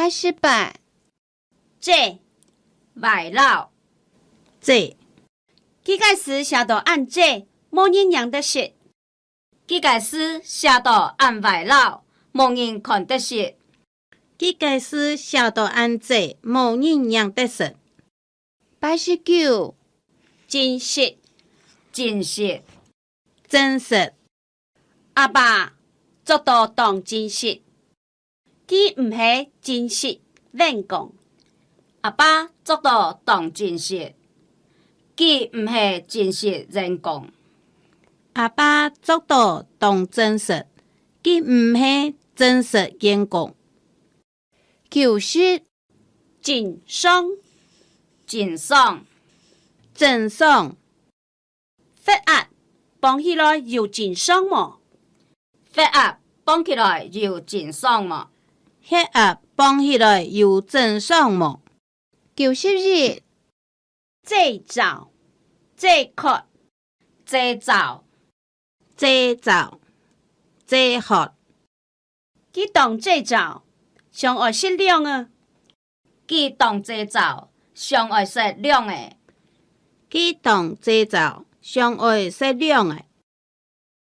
88这外老这几个词写到按这，冇人认得识。几个诗写到按外老，无人看得识。几个诗写到按这，无人认得识。89真实真实真实阿爸做到当真实，佢唔係真實亂講。阿爸做到當真實，佢唔係真實人講。阿爸做到當真實，佢唔係真實人講。90真爽真爽真爽發壓綁起來又真爽麼？發壓綁起來又真爽麼？血壓綁起來又真爽麼91這早這渴這早這早這渴佢當這早上愛適量啊！佢當這早上愛適量誒，佢當這早上愛適量誒。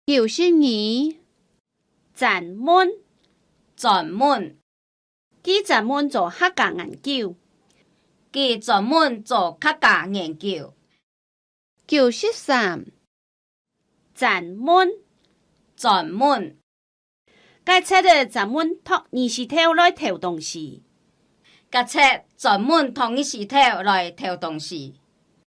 92專門專門佢專門做客家研究。佢專門做客家研究。93專門專門該冊的專門托二石頭來投東西。甲冊專門同一石頭來投東西。